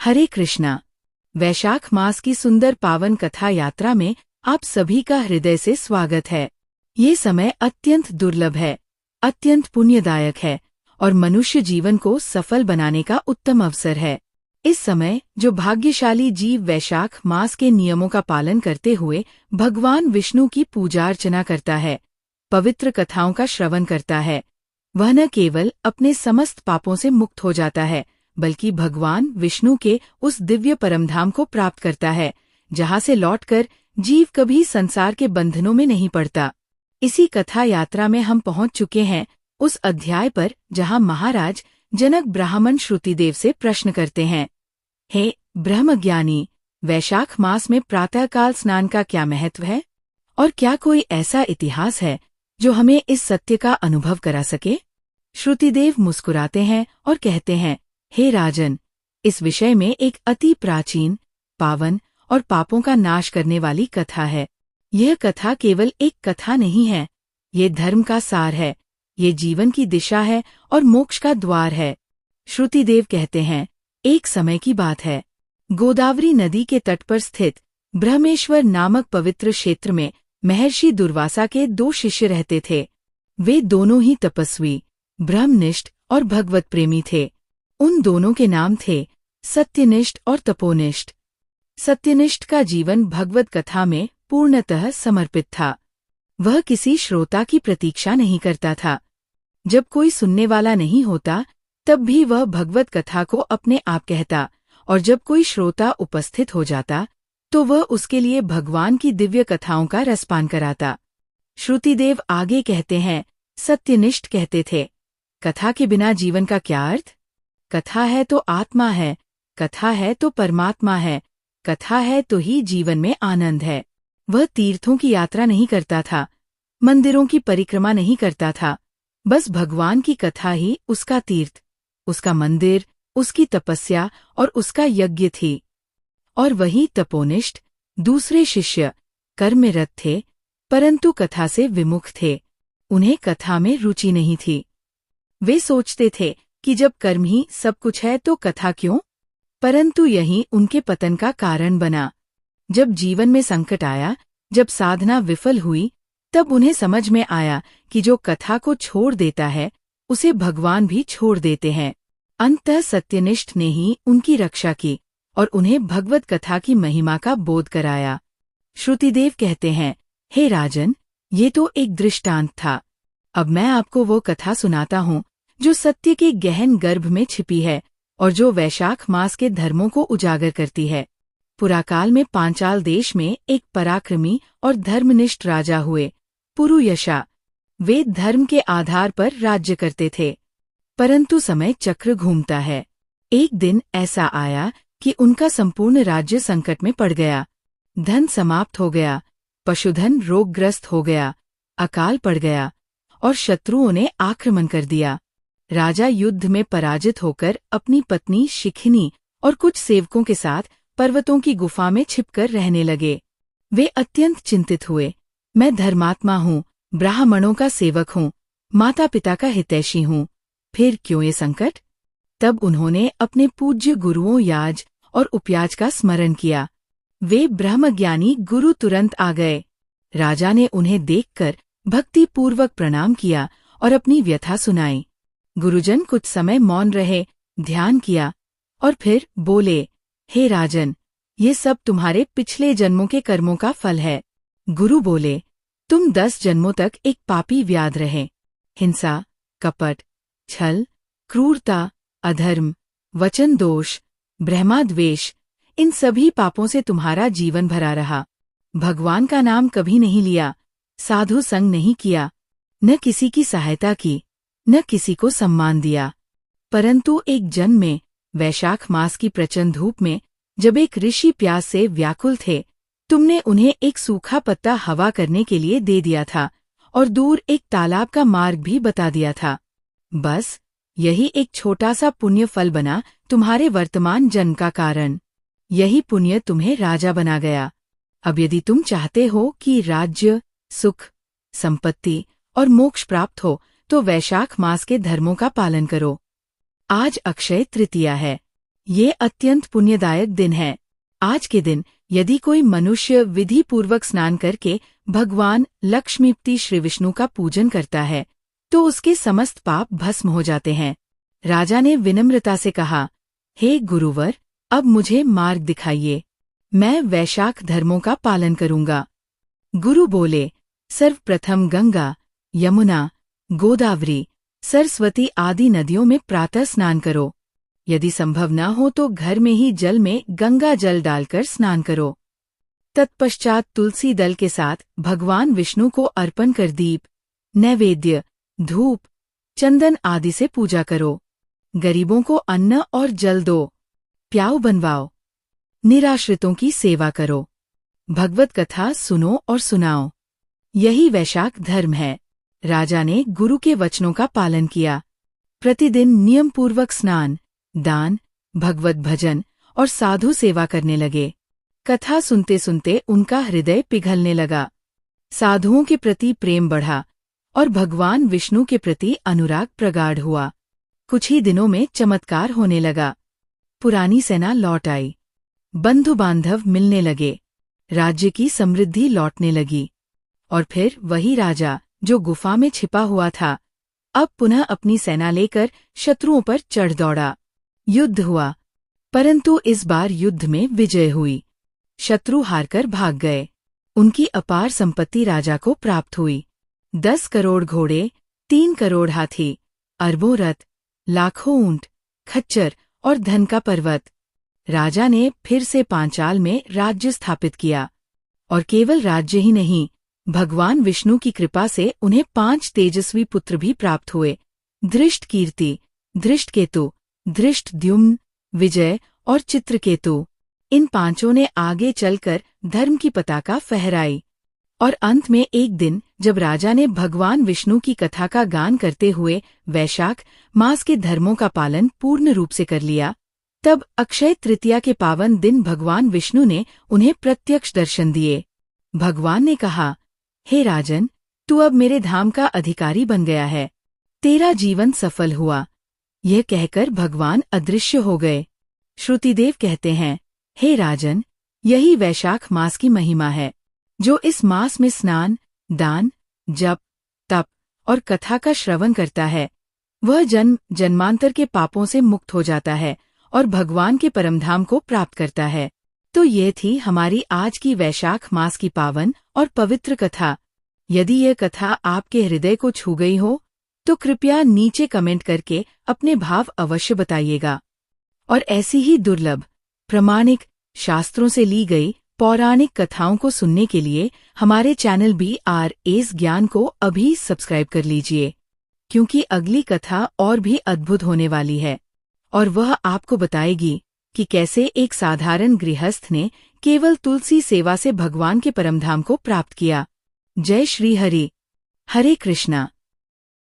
हरे कृष्णा। वैशाख मास की सुंदर पावन कथा यात्रा में आप सभी का हृदय से स्वागत है। ये समय अत्यंत दुर्लभ है, अत्यंत पुण्यदायक है और मनुष्य जीवन को सफल बनाने का उत्तम अवसर है। इस समय जो भाग्यशाली जीव वैशाख मास के नियमों का पालन करते हुए भगवान विष्णु की पूजा अर्चना करता है, पवित्र कथाओं का श्रवण करता है, वह न केवल अपने समस्त पापों से मुक्त हो जाता है, बल्कि भगवान विष्णु के उस दिव्य परमधाम को प्राप्त करता है, जहाँ से लौटकर जीव कभी संसार के बंधनों में नहीं पड़ता। इसी कथा यात्रा में हम पहुंच चुके हैं उस अध्याय पर जहाँ महाराज जनक ब्राह्मण श्रुतिदेव से प्रश्न करते हैं, हे ब्रह्मज्ञानी, वैशाख मास में प्रातःकाल स्नान का क्या महत्व है और क्या कोई ऐसा इतिहास है जो हमें इस सत्य का अनुभव करा सके? श्रुतिदेव मुस्कुराते हैं और कहते हैं, हे राजन, इस विषय में एक अति प्राचीन, पावन और पापों का नाश करने वाली कथा है। यह कथा केवल एक कथा नहीं है, ये धर्म का सार है, ये जीवन की दिशा है और मोक्ष का द्वार है। श्रुतिदेव कहते हैं, एक समय की बात है, गोदावरी नदी के तट पर स्थित ब्रह्मेश्वर नामक पवित्र क्षेत्र में महर्षि दुर्वासा के 2 शिष्य रहते थे। वे दोनों ही तपस्वी, ब्रह्मनिष्ठ और भगवत प्रेमी थे। उन दोनों के नाम थे सत्यनिष्ठ और तपोनिष्ठ। सत्यनिष्ठ का जीवन भगवत कथा में पूर्णतः समर्पित था। वह किसी श्रोता की प्रतीक्षा नहीं करता था। जब कोई सुनने वाला नहीं होता, तब भी वह भगवत कथा को अपने आप कहता, और जब कोई श्रोता उपस्थित हो जाता, तो वह उसके लिए भगवान की दिव्य कथाओं का रसपान कराता। श्रुतिदेव आगे कहते हैं, सत्यनिष्ठ कहते थे, कथा के बिना जीवन का क्या अर्थ? कथा है तो आत्मा है, कथा है तो परमात्मा है, कथा है तो ही जीवन में आनंद है। वह तीर्थों की यात्रा नहीं करता था, मंदिरों की परिक्रमा नहीं करता था, बस भगवान की कथा ही उसका तीर्थ, उसका मंदिर, उसकी तपस्या और उसका यज्ञ थी। और वही तपोनिष्ठ दूसरे शिष्य कर्म में रत थे, परंतु कथा से विमुख थे। उन्हें कथा में रुचि नहीं थी। वे सोचते थे कि जब कर्म ही सब कुछ है तो कथा क्यों? परंतु यही उनके पतन का कारण बना। जब जीवन में संकट आया, जब साधना विफल हुई, तब उन्हें समझ में आया कि जो कथा को छोड़ देता है, उसे भगवान भी छोड़ देते हैं। अंततः सत्यनिष्ठ ने ही उनकी रक्षा की और उन्हें भगवत कथा की महिमा का बोध कराया। श्रुतिदेव कहते हैं, हे राजन, ये तो एक दृष्टांत था। अब मैं आपको वो कथा सुनाता हूँ जो सत्य के गहन गर्भ में छिपी है और जो वैशाख मास के धर्मों को उजागर करती है। पुराकाल में पांचाल देश में एक पराक्रमी और धर्मनिष्ठ राजा हुए, पुरुयशा। वे धर्म के आधार पर राज्य करते थे, परंतु समय चक्र घूमता है। एक दिन ऐसा आया कि उनका संपूर्ण राज्य संकट में पड़ गया। धन समाप्त हो गया, पशुधन रोगग्रस्त हो गया, अकाल पड़ गया और शत्रुओं ने आक्रमण कर दिया। राजा युद्ध में पराजित होकर अपनी पत्नी शिखिनी और कुछ सेवकों के साथ पर्वतों की गुफा में छिपकर रहने लगे। वे अत्यंत चिंतित हुए। मैं धर्मात्मा हूँ, ब्राह्मणों का सेवक हूँ, माता पिता का हितैषी हूँ, फिर क्यों ये संकट? तब उन्होंने अपने पूज्य गुरुओं याज और उपयाज का स्मरण किया। वे ब्रह्मज्ञानी गुरु तुरंत आ गए। राजा ने उन्हें देखकर भक्तिपूर्वक प्रणाम किया और अपनी व्यथा सुनाई। गुरुजन कुछ समय मौन रहे, ध्यान किया और फिर बोले, हे राजन, ये सब तुम्हारे पिछले जन्मों के कर्मों का फल है। गुरु बोले, तुम 10 जन्मों तक एक पापी व्याध रहे। हिंसा, कपट, छल, क्रूरता, अधर्म, वचन दोष, ब्रह्माद्वेष, इन सभी पापों से तुम्हारा जीवन भरा रहा। भगवान का नाम कभी नहीं लिया, साधु संग नहीं किया, न किसी की सहायता की, न किसी को सम्मान दिया। परंतु एक जन्म में, वैशाख मास की प्रचंड धूप में, जब एक ऋषि प्यास से व्याकुल थे, तुमने उन्हें एक सूखा पत्ता हवा करने के लिए दे दिया था और दूर एक तालाब का मार्ग भी बता दिया था। बस यही एक छोटा सा पुण्य फल बना तुम्हारे वर्तमान जन्म का कारण। यही पुण्य तुम्हें राजा बना गया। अब यदि तुम चाहते हो कि राज्य, सुख, संपत्ति और मोक्ष प्राप्त हो, तो वैशाख मास के धर्मों का पालन करो। आज अक्षय तृतीया है। ये अत्यंत पुण्यदायक दिन है। आज के दिन यदि कोई मनुष्य विधि पूर्वक स्नान करके भगवान लक्ष्मीपति श्री विष्णु का पूजन करता है तो उसके समस्त पाप भस्म हो जाते हैं। राजा ने विनम्रता से कहा, हे गुरुवर, अब मुझे मार्ग दिखाइए। मैं वैशाख धर्मों का पालन करूंगा। गुरु बोले, सर्वप्रथम गंगा, यमुना, गोदावरी, सरस्वती आदि नदियों में प्रातः स्नान करो। यदि संभव न हो तो घर में ही जल में गंगा जल डालकर स्नान करो। तत्पश्चात तुलसी दल के साथ भगवान विष्णु को अर्पण कर दीप, नैवेद्य, धूप, चंदन आदि से पूजा करो। गरीबों को अन्न और जल दो, प्याऊ बनवाओ, निराश्रितों की सेवा करो, भगवत कथा सुनो और सुनाओ। यही वैशाख धर्म है। राजा ने गुरु के वचनों का पालन किया। प्रतिदिन नियम पूर्वक स्नान, दान, भगवत भजन और साधु सेवा करने लगे। कथा सुनते सुनते उनका हृदय पिघलने लगा। साधुओं के प्रति प्रेम बढ़ा और भगवान विष्णु के प्रति अनुराग प्रगाढ़ हुआ। कुछ ही दिनों में चमत्कार होने लगा। पुरानी सेना लौट आई, बंधु बांधव मिलने लगे, राज्य की समृद्धि लौटने लगी। और फिर वही राजा जो गुफा में छिपा हुआ था, अब पुनः अपनी सेना लेकर शत्रुओं पर चढ़ दौड़ा। युद्ध हुआ, परंतु इस बार युद्ध में विजय हुई। शत्रु हारकर भाग गए। उनकी अपार संपत्ति राजा को प्राप्त हुई। 10 करोड़ घोड़े, 3 करोड़ हाथी, अरबों रथ, लाखों ऊंट, खच्चर और धन का पर्वत। राजा ने फिर से पांचाल में राज्य स्थापित किया। और केवल राज्य ही नहीं, भगवान विष्णु की कृपा से उन्हें 5 तेजस्वी पुत्र भी प्राप्त हुए। धृष्टकीर्ति, धृष्टकेतु, धृष्टद्युम्न, विजय और चित्रकेतु। इन 5 ने आगे चलकर धर्म की पताका फहराई। और अंत में एक दिन जब राजा ने भगवान विष्णु की कथा का गान करते हुए वैशाख मास के धर्मों का पालन पूर्ण रूप से कर लिया, तब अक्षय तृतीया के पावन दिन भगवान विष्णु ने उन्हें प्रत्यक्ष दर्शन दिए। भगवान ने कहा, हे राजन, तू अब मेरे धाम का अधिकारी बन गया है। तेरा जीवन सफल हुआ। यह कहकर भगवान अदृश्य हो गए। श्रुतिदेव कहते हैं, हे राजन, यही वैशाख मास की महिमा है। जो इस मास में स्नान, दान, जप, तप और कथा का श्रवण करता है, वह जन्म जन्मांतर के पापों से मुक्त हो जाता है और भगवान के परमधाम को प्राप्त करता है। तो ये थी हमारी आज की वैशाख मास की पावन और पवित्र कथा। यदि यह कथा आपके हृदय को छू गई हो तो कृपया नीचे कमेंट करके अपने भाव अवश्य बताइएगा। और ऐसी ही दुर्लभ, प्रामाणिक, शास्त्रों से ली गई पौराणिक कथाओं को सुनने के लिए हमारे चैनल BRA's ज्ञान को अभी सब्सक्राइब कर लीजिए, क्योंकि अगली कथा और भी अद्भुत होने वाली है और वह आपको बताएगी कि कैसे एक साधारण गृहस्थ ने केवल तुलसी सेवा से भगवान के परमधाम को प्राप्त किया। जय श्री हरि। हरे कृष्णा।